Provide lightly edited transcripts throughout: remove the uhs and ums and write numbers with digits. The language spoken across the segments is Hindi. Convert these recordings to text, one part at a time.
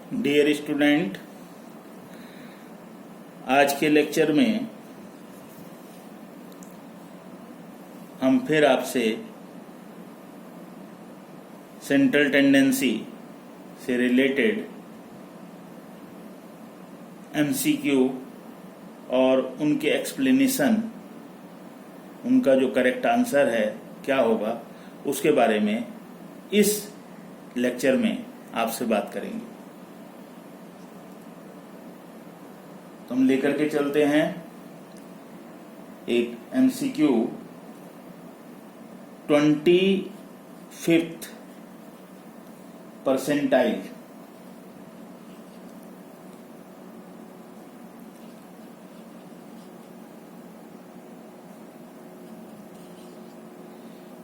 डियर स्टूडेंट, आज के लेक्चर में हम फिर आपसे सेंट्रल टेंडेंसी से रिलेटेड एमसीक्यू और उनके एक्सप्लेनेशन, उनका जो करेक्ट आंसर है क्या होगा, उसके बारे में इस लेक्चर में आपसे बात करेंगे। तो हम लेकर के चलते हैं एक MCQ 25th percentile.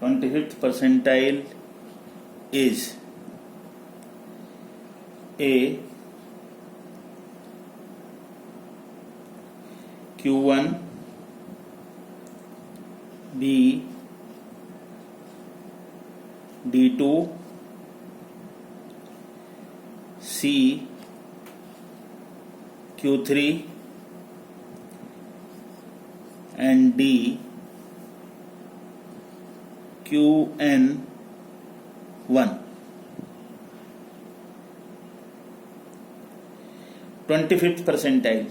Twenty-fifth percentile is A Q1 B D2 C Q3 and D QN1। 25th percentile.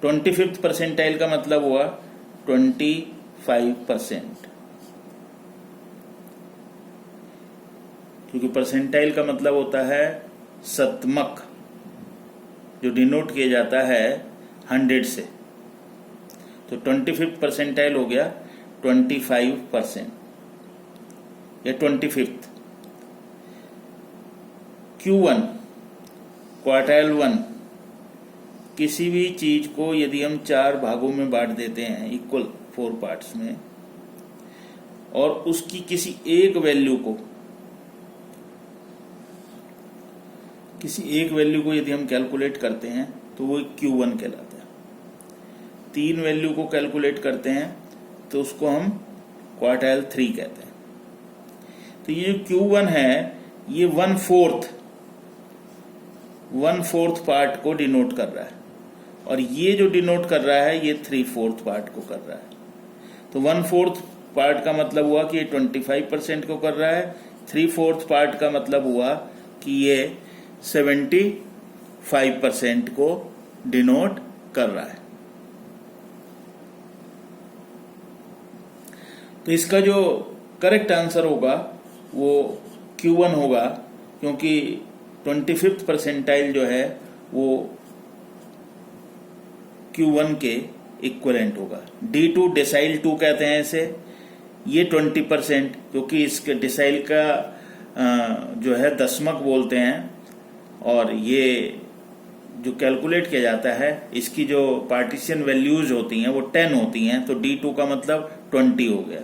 25th percentile का मतलब हुआ 25%, क्योंकि परसेंटाइल का मतलब होता है शतमक, जो डिनोट किया जाता है 100 से। तो 25th परसेंटाइल हो गया 25% या 25th। Q1 क्वार्टाइल 1, किसी भी चीज को यदि हम 4 भागों में बांट देते हैं, इक्वल 4 पार्ट्स में, और उसकी किसी एक वैल्यू को यदि हम कैलकुलेट करते हैं तो वो Q1 कहलाता है। 3 वैल्यू को कैलकुलेट करते हैं तो उसको हम क्वार्टाइल 3 कहते हैं। तो ये जो Q1 है ये 1/4 पार्ट को डिनोट कर रहा है, और ये जो डिनोट कर रहा है ये 3/4 पार्ट को कर रहा है। तो 1/4 पार्ट का मतलब हुआ कि ये 25% को कर रहा है, 3/4 पार्ट का मतलब हुआ कि ये 75% को डिनोट कर रहा है। तो इसका जो करेक्ट आंसर होगा वो Q1 होगा, क्योंकि 25th परसेंटाइल जो है वो Q1 के इक्विवेलेंट होगा। D2 डेसाइल 2 कहते हैं इसे। ये 20%, क्योंकि इसके डेसाइल का जो है दशमक बोलते हैं, और ये जो कैलकुलेट किया जाता है इसकी जो पार्टीशन वैल्यूज होती हैं वो 10 होती हैं। तो D2 का मतलब 20 हो गया।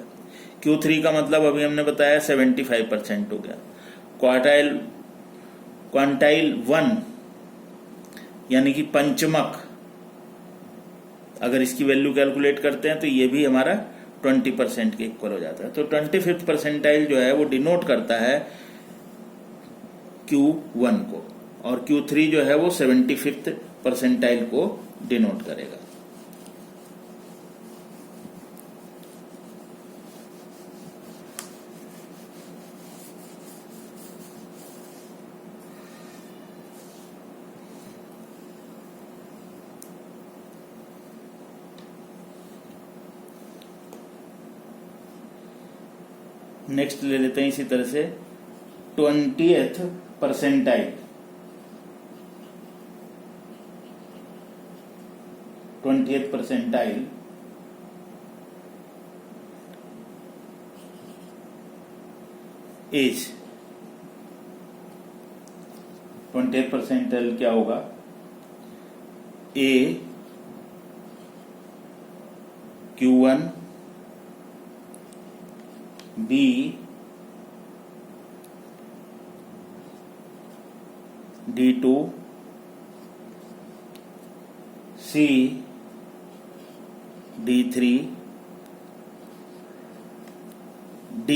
Q3 का मतलब अभी हमने बताया 75% हो गया। क्वांटाइल 1 यानी कि पंचमक, अगर इसकी वैल्यू कैलकुलेट करते हैं तो ये भी हमारा 20% के इक्वल हो जाता है। तो 25th परसेंटाइल जो है वो डिनोट करता है Q1 को, और Q3 जो है वो 75th परसेंटाइल को डिनोट करेगा। नेक्स्ट ले लेते हैं इसी तरह से 20th percentile. 20th percentile is 20th percentile क्या होगा? A Q1 B D2 C D3 D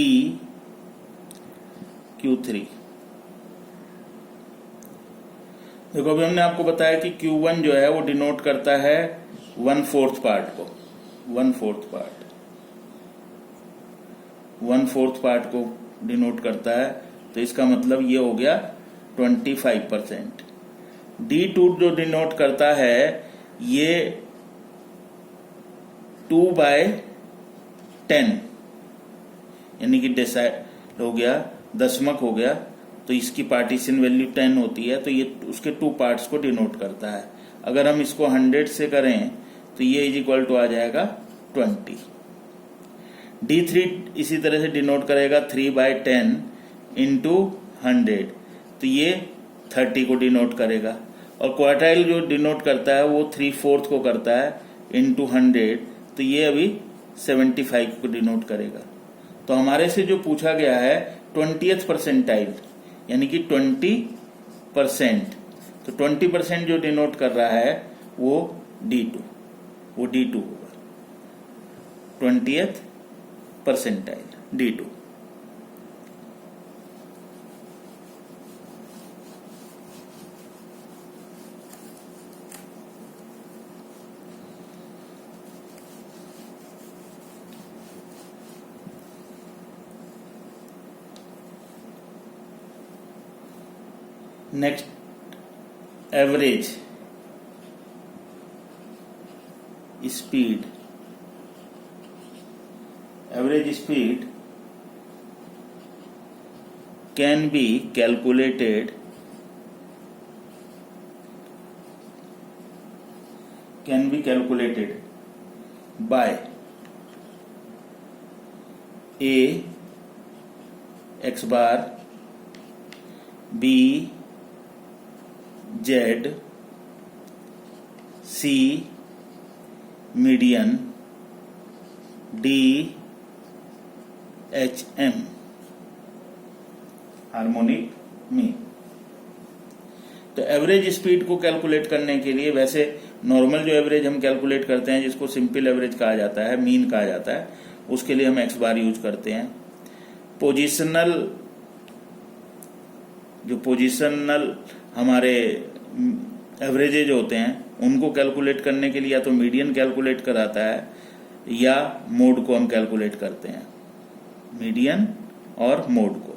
Q3। देखो अभी हमने आपको बताया कि Q1 जो है वो डिनोट करता है 1/4 पार्ट को, 1/4 पार्ट को डिनोट करता है, तो इसका मतलब ये हो गया 25%। D2 जो डिनोट करता है ये 2/10 यानी कि डेसाइल हो गया, दशमक हो गया, तो इसकी पार्टीशन वैल्यू 10 होती है, तो ये उसके 2 पार्ट्स को डिनोट करता है। अगर हम इसको 100 से करें तो ये इज इक्वल टू आ जाएगा 20। D3 इसी तरह से डिनोट करेगा 3/10 इंटू 100, तो ये 30 को डिनोट करेगा। और क्वार्टाइल जो डिनोट करता है वो 3/4 को करता है इंटू 100, तो ये अभी 75 को डिनोट करेगा। तो हमारे से जो पूछा गया है 20th परसेंटाइल यानी कि 20%, तो 20% जो डिनोट कर रहा है वो D2 होगा, 20th percentile D2। Next, average speed. Average speed can be calculated by A x bar, B Z, C median, D H M harmonic mean. तो एवरेज स्पीड को कैलकुलेट करने के लिए, वैसे नॉर्मल जो एवरेज हम कैलकुलेट करते हैं जिसको सिंपल एवरेज कहा जाता है, मीन कहा जाता है, उसके लिए हम एक्स बार यूज करते हैं। पोजीशनल हमारे एवरेजेज होते हैं उनको कैलकुलेट करने के लिए या तो मीडियन कैलकुलेट कराता है या मोड को हम कैलकुलेट करते हैं, मीडियन और मोड को।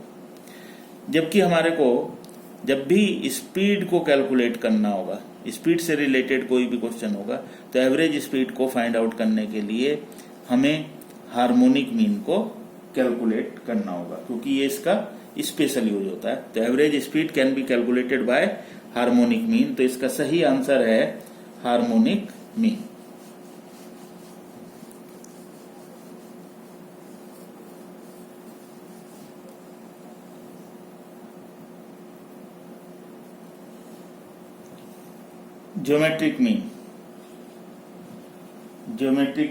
जबकि हमारे को जब भी स्पीड को कैलकुलेट करना होगा, स्पीड से रिलेटेड कोई भी क्वेश्चन होगा, तो एवरेज स्पीड को फाइंड आउट करने के लिए हमें हार्मोनिक मीन को कैलकुलेट करना होगा, क्योंकि ये इसका स्पेशल यूज होता है। तो average speed can be calculated by harmonic mean, तो इसका सही आंसर है harmonic mean. Geometric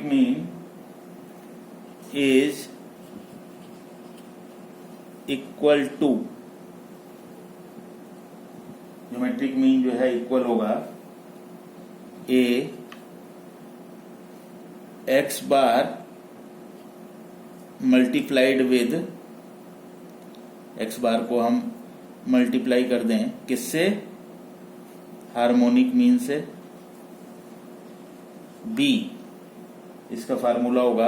mean is equal to, geometric mean जो है इक्वल होगा A x bar multiplied with, x bar को हम मल्टीप्लाई कर दें किससे, हार्मोनिक मीन से। B इसका फार्मूला होगा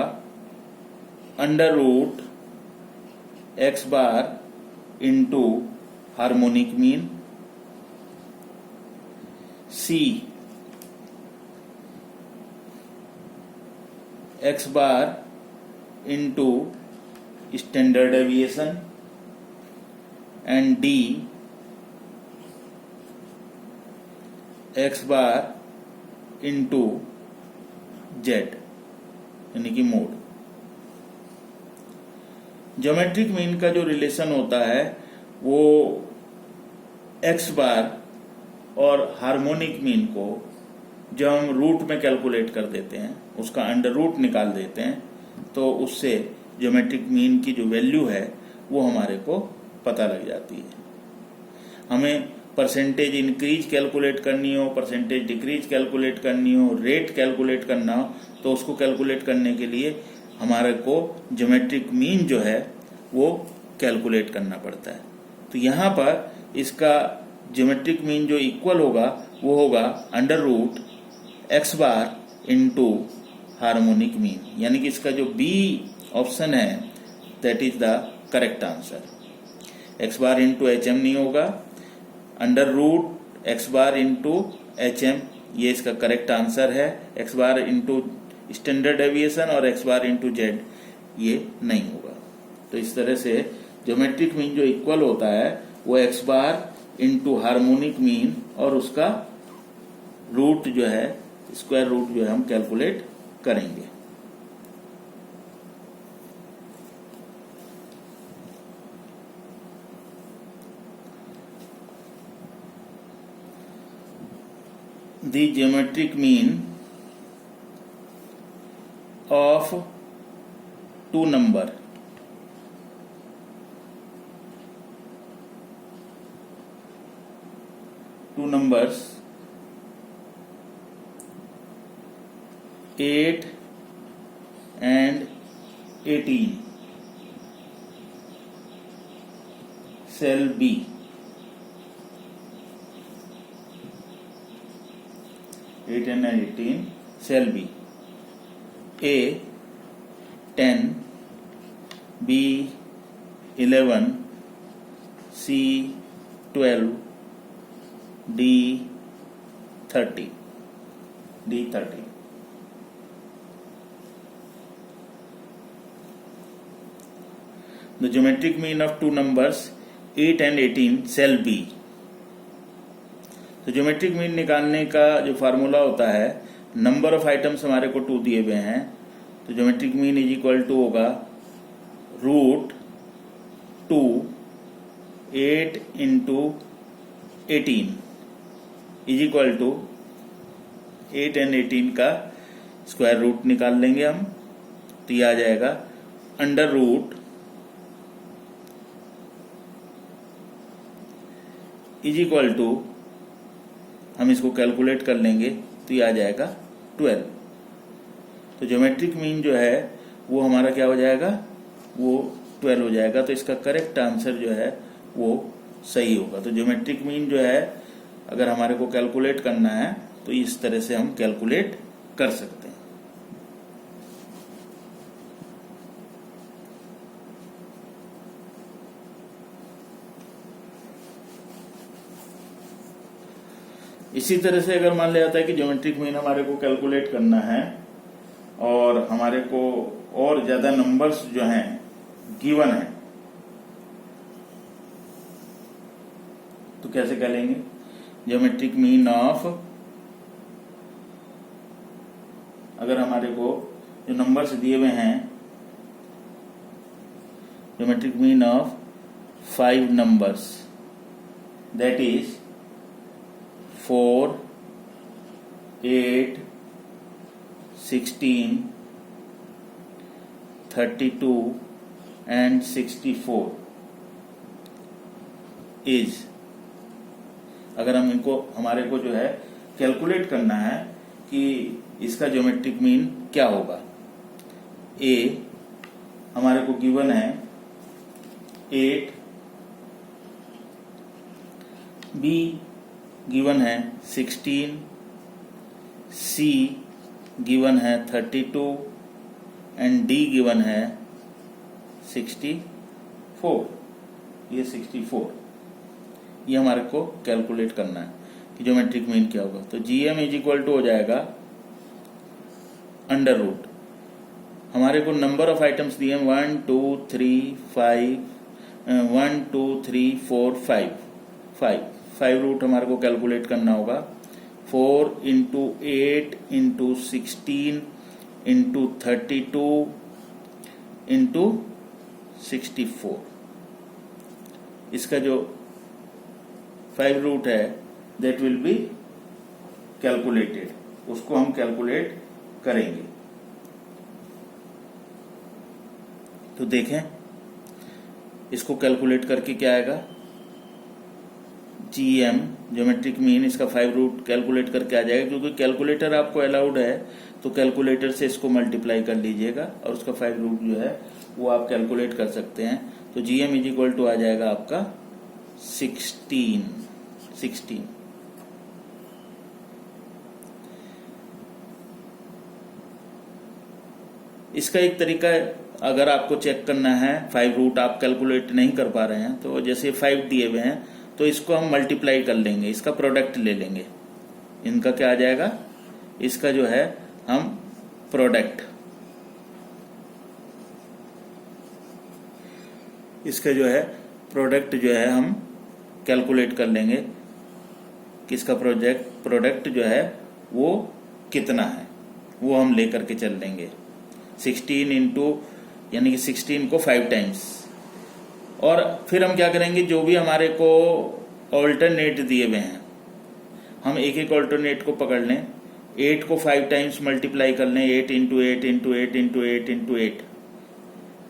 under root x bar into harmonic mean. C x bar into standard deviation and D x bar into Z यानी कि मोड। ज्योमेट्रिक मीन का जो रिलेशन होता है वो एक्स बार और हार्मोनिक मीन को जब हम रूट में कैलकुलेट कर देते हैं, उसका अंडर रूट निकाल देते हैं, तो उससे ज्योमेट्रिक मीन की जो वैल्यू है वो हमारे को पता लग जाती है। हमें परसेंटेज इंक्रीज कैलकुलेट करनी हो, परसेंटेज डिक्रीज कैलकुलेट करनी हो, रेट कैलकुलेट करना हो, तो उसको कैलकुलेट करने के लिए हमारे को ज्योमेट्रिक मीन जो है वो कैलकुलेट करना पड़ता है। तो यहाँ पर इसका ज्योमेट्रिक मीन जो इक्वल होगा वो होगा under root x bar into harmonic mean, यानी कि इसका जो बी ऑप्शन है that is the correct answer. X bar into H M नहीं होगा, under root x bar into H M ये इसका करेक्ट आंसर है। X bar into standard deviation और एक्स बार इंटू जेड ये नहीं होगा। तो इस तरह से ज्योमेट्रिक मीन जो इक्वल होता है वो x bar into harmonic mean और उसका रूट जो है स्क्वायर रूट जो है हम कैलकुलेट करेंगे। The geometric mean of two numbers numbers 8 and 18 shall be and 18 shall be A 10, B 11, C 12, D 30. The geometric mean of two numbers 8 and 18 shall be। तो ज्योमेट्रिक मीन निकालने का जो फार्मूला होता है, नंबर ऑफ आइटम्स हमारे को 2 दिए हुए हैं, तो geometric mean is equal to होगा root 2 8 into 18 is equal to 8 and 18 का स्क्वायर रूट निकाल लेंगे हम, तो ये आ जाएगा under root is equal to, हम इसको कैलकुलेट कर लेंगे तो ये आ जाएगा 12। तो ज्योमेट्रिक मीन जो है वो हमारा क्या हो जाएगा, वो 12 हो जाएगा। तो इसका करेक्ट आंसर जो है वो सही होगा। तो ज्योमेट्रिक मीन जो है अगर हमारे को कैलकुलेट करना है तो इस तरह से हम कैलकुलेट कर सकते हैं। इसी तरह से अगर मान लिया जाता है कि ज्योमेट्रिक मीन हमारे को कैलकुलेट करना है और हमारे को और ज्यादा नंबर्स जो हैं गिवन है, तो कैसे करेंगे, ज्योमेट्रिक मीन ऑफ, अगर हमारे को जो नंबर्स दिए हुए हैं, geometric mean of 5 numbers that is 4, 8, 16, 32 and 64 is, अगर हम इनको हमारे को जो है कैलकुलेट करना है कि इसका ज्योमेट्रिक मीन क्या होगा। ए हमारे को गिवन है 8, बी गिवन है 16, सी गिवन है 32 एंड डी गिवन है 64। ये 64 ये हमारे को कैलकुलेट करना है कि ज्योमेट्रिक मीन क्या होगा। तो जीएम इज इक्वल टू हो जाएगा अंडर रूट, हमारे को नंबर ऑफ आइटम्स दिए 1 2 3 5 1 2 3 4 5 रूट हमारे को कैलकुलेट करना होगा। 4 इंटू 8 इंटू 16 इंटू 32 इंटू 64, इसका जो 5 रूट है दैट विल बी कैलकुलेटेड, उसको हम कैलकुलेट करेंगे। तो देखें इसको कैलकुलेट करके क्या आएगा, जीएम ज्योमेट्रिक मीन इसका 5 रूट कैलकुलेट करके आ जाएगा। क्योंकि कैलकुलेटर आपको अलाउड है तो कैलकुलेटर से इसको मल्टीप्लाई कर लीजिएगा और उसका 5 रूट जो है वो आप कैलकुलेट कर सकते हैं। तो जीएम इज इक्वल टू आ जाएगा आपका 16 16। इसका एक तरीका है, अगर आपको चेक करना है 5 रूट आप कैलकुलेट नहीं कर पा रहे हैं, तो जैसे 5 दिए हुए हैं तो इसको हम मल्टीप्लाई कर लेंगे, इसका प्रोडक्ट ले लेंगे। इनका क्या आ जाएगा, इसका जो है हम प्रोडक्ट, इसका जो है प्रोडक्ट जो है हम कैलकुलेट कर लेंगे कि इसका प्रोडक्ट जो है वो कितना है, वो हम लेकर के चल लेंगे 16 इंटू, यानी कि 16 को 5 टाइम्स। और फिर हम क्या करेंगे, जो भी हमारे को ऑल्टरनेट दिए हुए हैं हम एक एक ऑल्टरनेट को पकड़ लें, 8 को 5 टाइम्स मल्टीप्लाई कर लें, 8 इंटू 8 इंटू 8 इंटू 8 इंटू 8।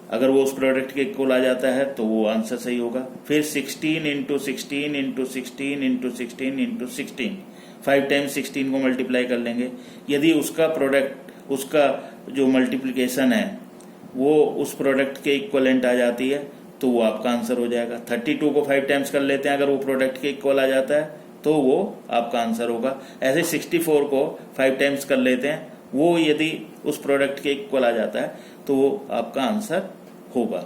अगर वो उस प्रोडक्ट के इक्वल आ जाता है तो वो आंसर सही होगा। फिर 16 into 16 into 16 into 16 into 16, 5 times 16 को मल्टीप्लाई कर लेंगे। यदि उसका प्रोडक्ट, उसका जो मल्टीप्लिकेशन है वो उस प्रोडक्ट के इक्वलेंट आ जाती है तो वो आपका आंसर हो जाएगा। 32 को 5 टाइम्स कर लेते हैं, अगर वो प्रोडक्ट के इक्वल आ जाता है तो वो आपका आंसर होगा। ऐसे 64 को 5 टाइम्स कर लेते हैं, वो यदि उस प्रोडक्ट के इक्वल आ जाता है तो वो आपका आंसर होगा।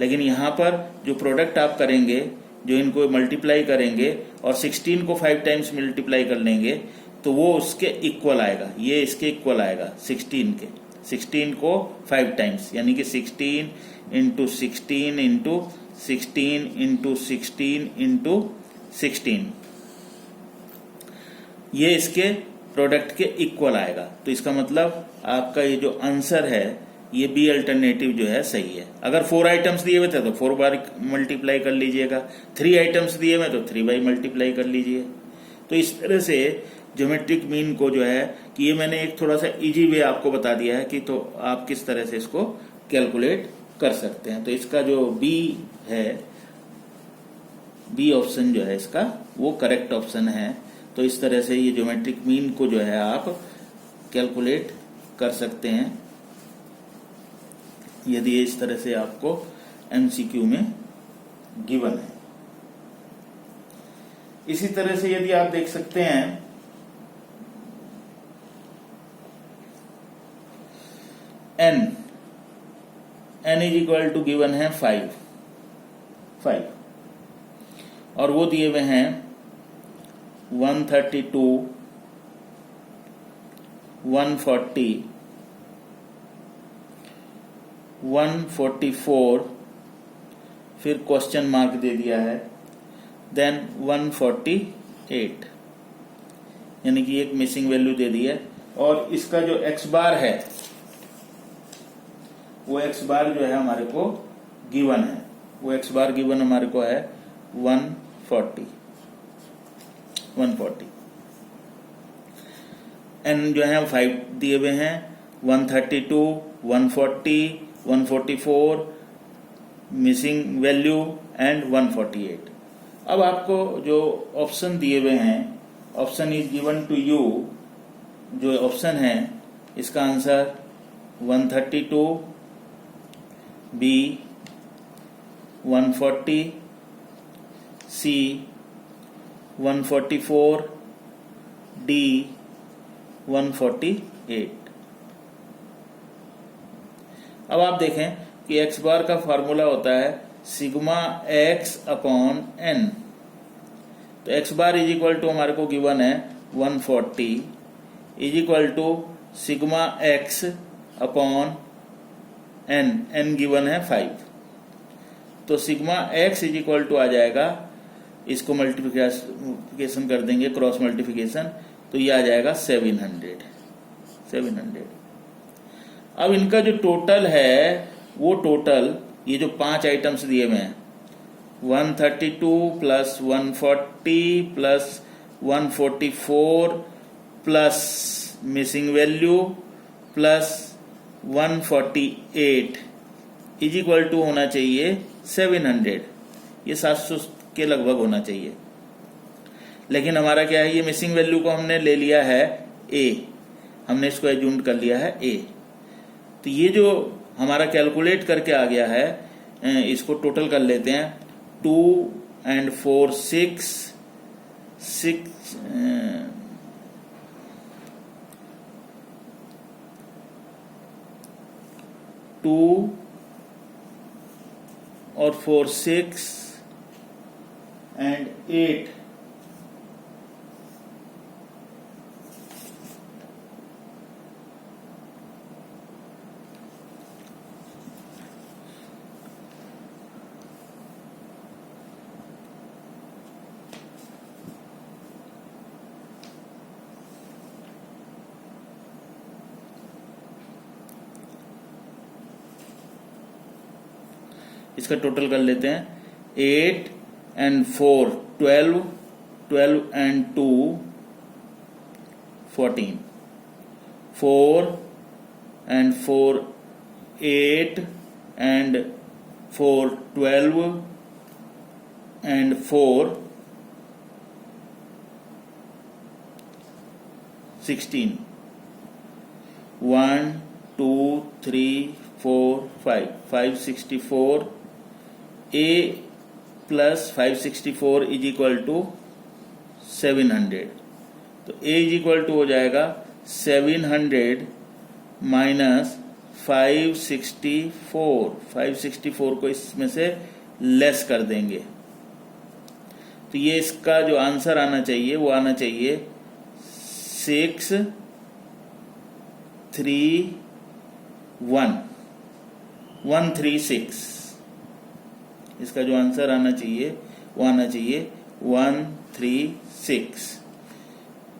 लेकिन यहाँ पर जो प्रोडक्ट आप करेंगे, जो इनको मल्टीप्लाई करेंगे और 16 को 5 टाइम्स मल्टीप्लाई कर लेंगे तो वो उसके इक्वल आएगा, ये इसके इक्वल आएगा 16 के। 16 को 5 टाइम्स यानी कि 16 इंटू 16 इंटू 16 इंटू 16 इंटू 16, ये इसके प्रोडक्ट के इक्वल आएगा। तो इसका मतलब आपका ये जो आंसर है ये बी अल्टरनेटिव जो है सही है। अगर 4 आइटम्स दिए हुए थे तो 4 बार मल्टीप्लाई कर लीजिएगा, 3 आइटम्स दिए हुए तो 3 बाई मल्टीप्लाई कर लीजिए। तो इस तरह से ज्योमेट्रिक मीन को जो है कि ये मैंने एक थोड़ा सा इजी वे आपको बता दिया है कि तो आप किस तरह से इसको कैलकुलेट कर सकते हैं। तो इसका जो बी है, बी ऑप्शन जो है इसका वो करेक्ट ऑप्शन है। तो इस तरह से ये ज्योमेट्रिक मीन को जो है आप कैलकुलेट कर सकते हैं यदि इस तरह से आपको एमसीक्यू में गिवन है। इसी तरह से यदि आप देख सकते हैं n is equal to given है 5 और वो दिए हुए हैं 132, 140, 144, फिर क्वेश्चन मार्क दे दिया है, देन 148, यानी कि एक मिसिंग वैल्यू दे दी है। और इसका जो x बार है वो x बार जो है हमारे को गिवन है, वो x बार गिवन हमारे को है 140। n जो है 5 दिए हुए हैं, 132, 140, 144, मिसिंग वैल्यू एंड 148। अब आपको जो ऑप्शन दिए हुए हैं, option is given to you, जो ऑप्शन है इसका आंसर 132, बी 140, सी 144, डी 148। अब आप देखें कि x बार का फॉर्मूला होता है सिग्मा x अपॉन n। तो x bar is equal to हमारे को गिवन है 140 is equal to sigma x upon n given है 5। तो sigma x is equal to आ जाएगा, इसको मल्टीप्लिकेशन कर देंगे, क्रॉस मल्टीप्लिकेशन, तो ये आ जाएगा 700। अब इनका जो टोटल है वो टोटल, ये जो 5 आइटम्स दिए हुए हैं 132 plus 140 plus 144 plus missing value plus 148 is equal to होना चाहिए 700। ये 700 के लगभग होना चाहिए। लेकिन हमारा क्या है, ये मिसिंग वैल्यू को हमने ले लिया है a, हमने इसको एज्यूम कर लिया है a। तो ये जो हमारा कैलकुलेट करके आ गया है, इसको टोटल कर लेते हैं। 2 and 4 6, 6 2 और 4 6 and 8 इसका टोटल कर लेते हैं। 8 and 4 12, 12 and 2 14, 4 and 4 8 and 4 12 and 4 16, 1 2 3 4 5 564 a plus 564 is equal to 700। तो a इज इक्वल टू हो जाएगा 700 माइनस 564। 564 को इसमें से लेस कर देंगे तो ये इसका जो आंसर आना चाहिए वो आना चाहिए 136। इसका जो आंसर आना चाहिए वो आना चाहिए 136।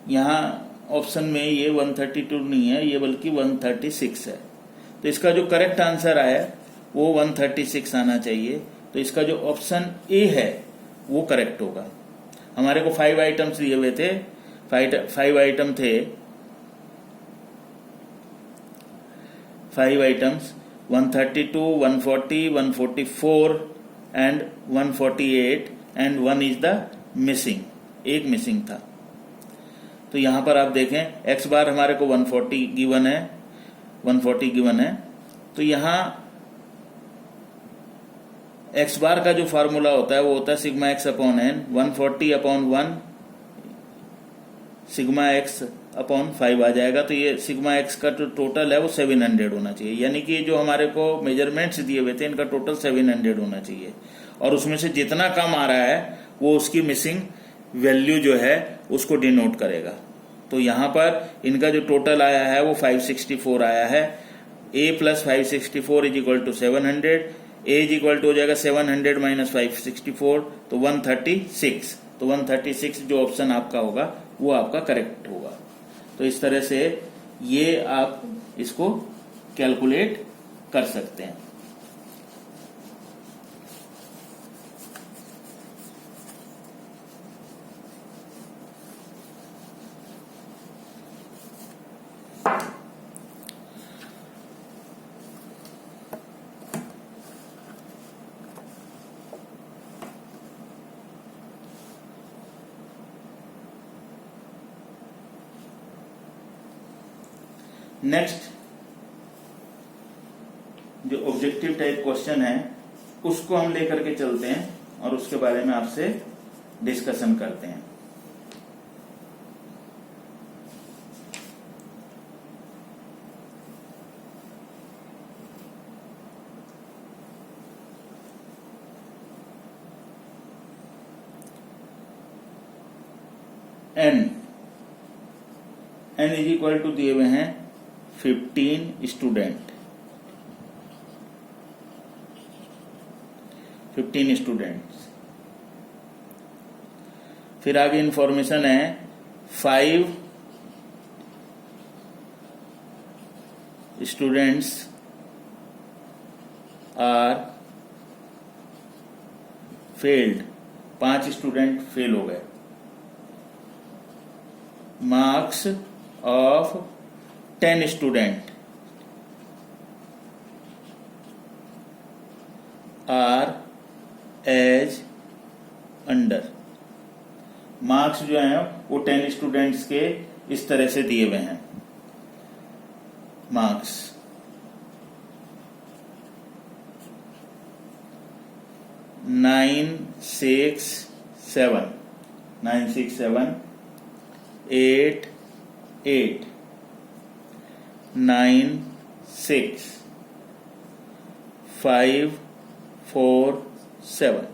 यहाँ ऑप्शन में ये 132 नहीं है, ये बल्कि 136 है। तो इसका जो करेक्ट आंसर आया वो 136 आना चाहिए। तो इसका जो ऑप्शन ए है वो करेक्ट होगा। हमारे को 5 आइटम्स दिए हुए थे, 5 आइटम थे, 5 items 132, 140, 144 and 148 and 1 is the missing, एक मिसिंग था। तो यहां पर आप देखें एक्स बार हमारे को 140 गिवन है, 140 गिवन है। तो यहां एक्स बार का जो फार्मूला होता है वो होता है sigma x upon N, 140 upon 1 sigma x upon 5 आ जाएगा। तो ये सिग्मा एक्स का जो टोटल है वो 700 होना चाहिए, यानी कि जो हमारे को मेजरमेंट्स दिए हुए थे इनका टोटल 700 होना चाहिए। और उसमें से जितना कम आ रहा है वो उसकी मिसिंग वैल्यू जो है उसको डिनोट करेगा। तो यहां पर इनका जो टोटल आया है वो 564 आया है। a plus 564 is equal to 700, a is equal to हो जाएगा 700 माइनस 564 तो 136। तो 136 जो ऑप्शन आपका होगा वो आपका करेक्ट होगा। तो इस तरह से ये आप इसको कैलकुलेट कर सकते हैं। नेक्स्ट जो ऑब्जेक्टिव टाइप क्वेश्चन है उसको हम लेकर के चलते हैं और उसके बारे में आपसे डिस्कशन करते हैं। n इज इक्वल टू दिए हुए हैं 15 स्टूडेंट, 15 स्टूडेंट्स। फिर आगे इंफॉर्मेशन है 5 students are failed, 5 student fail हो गए। Marks of 10 student are as under. Marks जो हैं वो 10 स्टूडेंट्स के इस तरह से दिए हुए हैं। मार्क्स 9, 6, 7 9 6 7 8 8 9 6 5 4 7।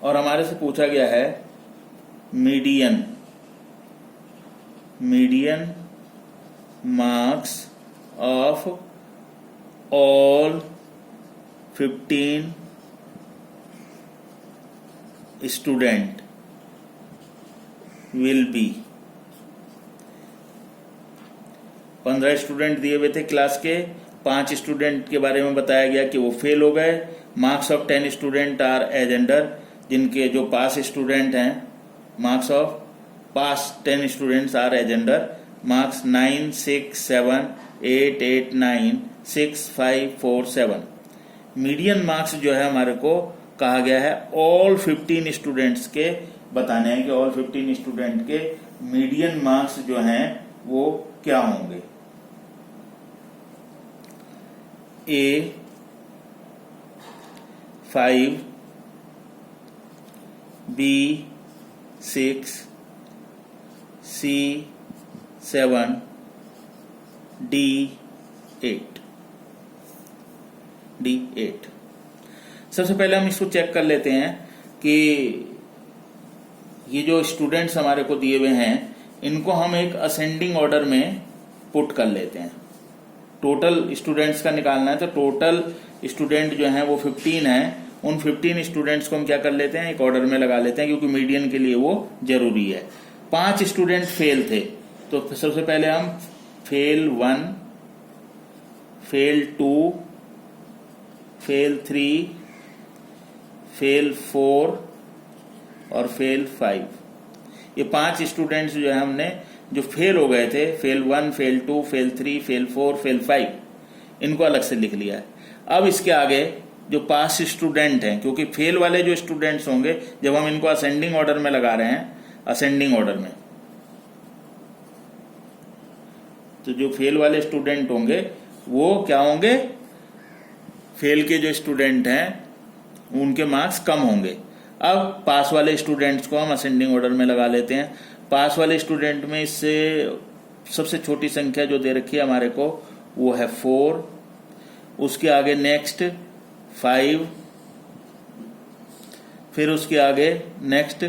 और हमारे से पूछा गया है median marks of all 15 student will be. 15 student दिए हुए थे क्लास के, 5 स्टूडेंट के बारे में बताया गया कि वो फेल हो गए। Marks of 10 student are as under, जिनके जो पास स्टूडेंट हैं, marks of pass 10 students are as under, marks 9 6 7 8 8 9 6 5 4 7। Median marks जो है हमारे को कहा गया है ऑल 15 स्टूडेंट्स के बताने हैं कि ऑल 15 स्टूडेंट के मीडियन मार्क्स जो हैं वो क्या होंगे। ए 5, बी 6, सी 7, डी 8। सबसे पहले हम इसको चेक कर लेते हैं कि ये जो स्टूडेंट्स हमारे को दिए हुए हैं इनको हम एक असेंडिंग ऑर्डर में पुट कर लेते हैं। टोटल स्टूडेंट्स का निकालना है, तो टोटल स्टूडेंट जो हैं वो 15 हैं। उन 15 स्टूडेंट्स को हम क्या कर लेते हैं, एक ऑर्डर में लगा लेते हैं, क्योंकि मीडियन के लिए वो जरूरी है। 5 स्टूडेंट फेल थे, तो सबसे पहले हम फेल 1, फेल 2, फेल 3, फेल 4 और फेल 5। ये 5 स्टूडेंट्स जो है हमने जो फेल हो गए थे, fail 1, fail 2, fail 3, fail 4, fail 5, इनको अलग से लिख लिया है। अब इसके आगे जो पास स्टूडेंट हैं, क्योंकि फेल वाले जो स्टूडेंट्स होंगे जब हम इनको असेंडिंग ऑर्डर में लगा रहे हैं, असेंडिंग ऑर्डर में, तो जो फेल वाले स्टूडेंट होंगे वो क्या होंगे, फेल के जो स्टूडेंट हैं उनके मार्क्स कम होंगे। अब पास वाले स्टूडेंट्स को हम असेंडिंग ऑर्डर में लगा लेते हैं। पास वाले स्टूडेंट में इससे सबसे छोटी संख्या जो दे रखी है हमारे को वो है 4, उसके आगे नेक्स्ट 5, फिर उसके आगे नेक्स्ट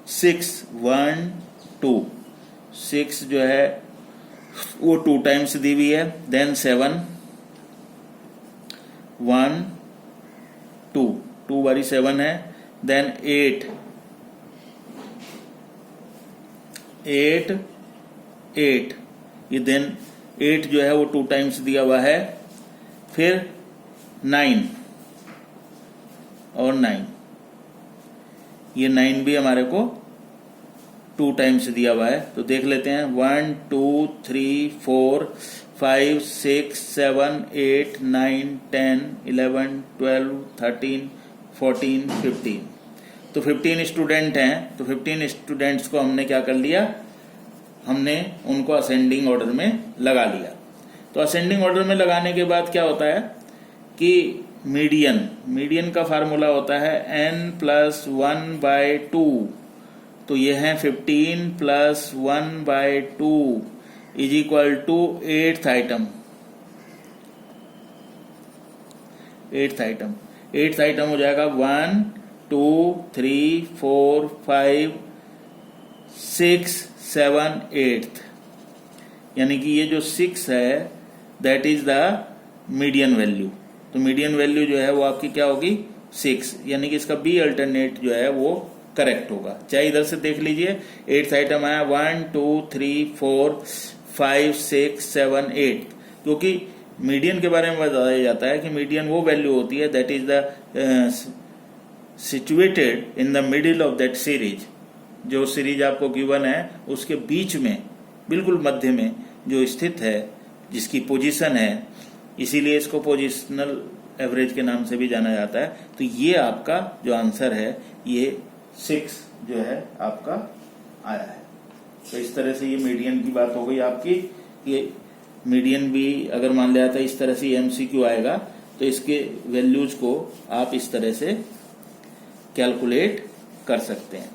6 1 2, 6 जो है वो 2 टाइम्स दी हुई है, देन 7 1 2, 2 बारी 7 है, देन 8 8 8, ये देन 8 जो है वो 2 टाइम्स दिया हुआ है, फिर 9 और 9, ये 9 भी हमारे को 2 टाइम्स दिया हुआ है। तो देख लेते हैं 1 2 3 4 5 6 7 8 9 10 11 12 13 14 15। तो 15 स्टूडेंट हैं, तो 15 स्टूडेंट्स को हमने क्या कर लिया, हमने उनको असेंडिंग ऑर्डर में लगा लिया। तो असेंडिंग ऑर्डर में लगाने के बाद क्या होता है कि मीडियन का फार्मूला होता है n+1/2। तो ये है 15 + 1/2 is equal to 8th item. 8th item हो जाएगा 1 2 3 4 5 6 7 8th, यानी कि ये जो 6 है that is the median value. तो मीडियन वैल्यू जो है वो आपकी क्या होगी 6, यानी कि इसका बी अल्टरनेट जो है वो करेक्ट होगा। चाहे इधर से देख लीजिए 8th आइटम आया 1 2 3 4 5 6 7 8, क्योंकि मीडियन के बारे में बताया जाता है कि मीडियन वो वैल्यू होती है that is the situated in the middle of that series. जो सीरीज आपको गिवन है उसके बीच में, बिल्कुल मध्य में जो स्थित है, जिसकी पोजीशन है, इसीलिए इसको पोजिशनल एवरेज के नाम से भी जाना जाता है। तो ये आपका जो आंसर है ये 6 जो है आपका आया है। तो इस तरह से ये मीडियन की बात हो गई आपकी। ये मीडियन भी अगर मान लिया था इस तरह से एमसीक्यू आएगा तो इसके वैल्यूज को आप इस तरह से कैलकुलेट कर सकते हैं।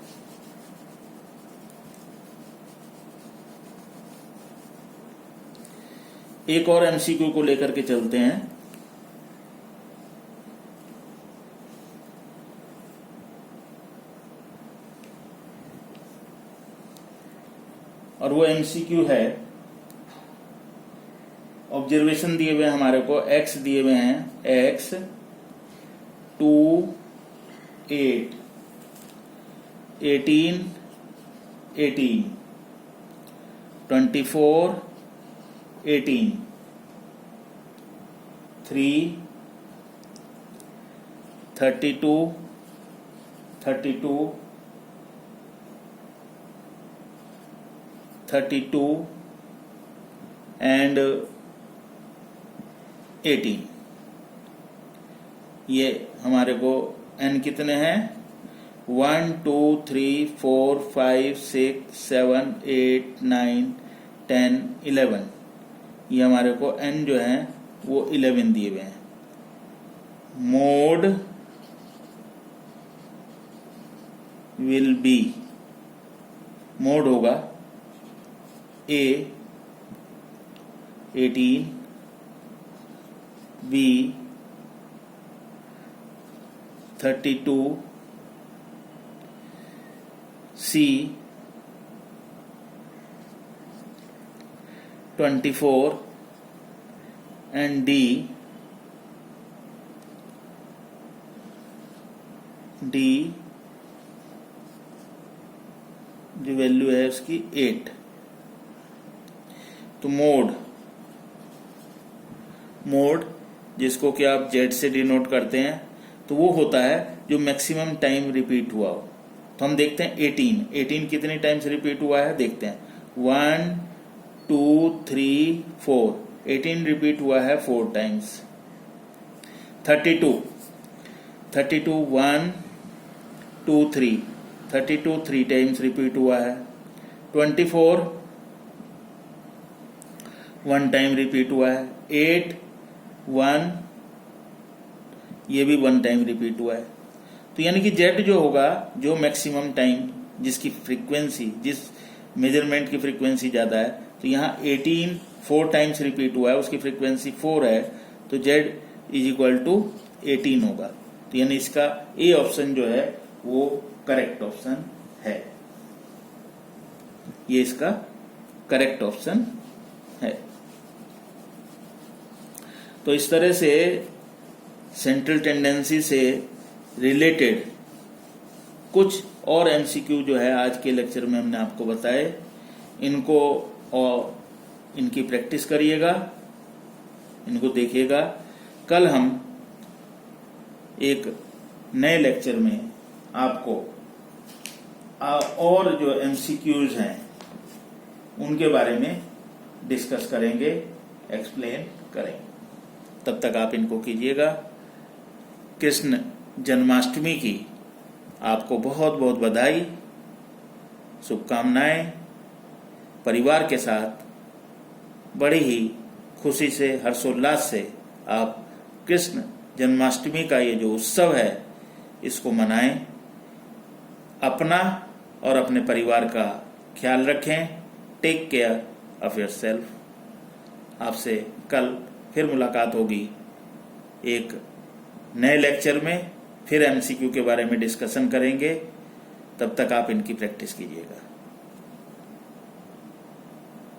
एक और एमसीक्यू को लेकर के चलते हैं। और वो एमसीक्यू है, ऑब्जर्वेशन दिए हुए हमारे को, एक्स दिए हुए हैं, एक्स 2 8 18 18 24 18 3 32 32 32 एंड 18। ये हमारे को एन कितने हैं, 1 2 3 4 5 6 7 8 9 10 11। ये हमारे को एन जो है वो 11 दिए हुए हैं। मोड विल बी, मोड होगा A 18, B 32, C 24 and D 'D' जो वैल्यू है उसकी 8। तो मोड जिसको कि आप जेड से डिनोट करते हैं, तो वो होता है जो मैक्सिमम टाइम रिपीट हुआ हो। तो हम देखते हैं 18 कितनी टाइम्स रिपीट हुआ है, देखते हैं 1 2 3 4, 18 रिपीट हुआ है 4 टाइम्स। 32 1 2 3, 32 3 टाइम्स रिपीट हुआ है। 24 1 टाइम रिपीट हुआ है। 8 1, ये भी 1 टाइम रिपीट हुआ है। तो यानी कि जेड जो होगा, जो मैक्सिमम टाइम जिसकी फ्रीक्वेंसी, जिस मेजरमेंट की फ्रीक्वेंसी ज़्यादा है, तो यहाँ 18 4 टाइम्स रिपीट हुआ है, उसकी फ्रीक्वेंसी 4 है, तो जेड इज इक्वल टू 18 होगा। तो यानी इसका ए ऑप्शन जो है वो करेक्ट ऑप्शन है, ये इसका करेक्ट ऑप्शन है। तो इस तरह से सेंट्रल टेंडेंसी से रिलेटेड कुछ और एमसीक्यू जो है आज के लेक्चर में हमने आपको बताए, इनको और इनकी प्रैक्टिस करिएगा, इनको देखिएगा। कल हम एक नए लेक्चर में आपको और जो एमसीक्यूज हैं उनके बारे में डिस्कस करेंगे, एक्सप्लेन करेंगे। तब तक आप इनको कीजिएगा। कृष्ण जन्माष्टमी की आपको बहुत बहुत बधाई, शुभकामनाएं। परिवार के साथ बड़ी ही खुशी से, हर्षोल्लास से आप कृष्ण जन्माष्टमी का ये जो उत्सव है इसको मनाएं। अपना और अपने परिवार का ख्याल रखें। Take care of yourself. आपसे कल फिर मुलाकात होगी एक नए लेक्चर में, फिर एमसीक्यू के बारे में डिस्कशन करेंगे। तब तक आप इनकी प्रैक्टिस कीजिएगा।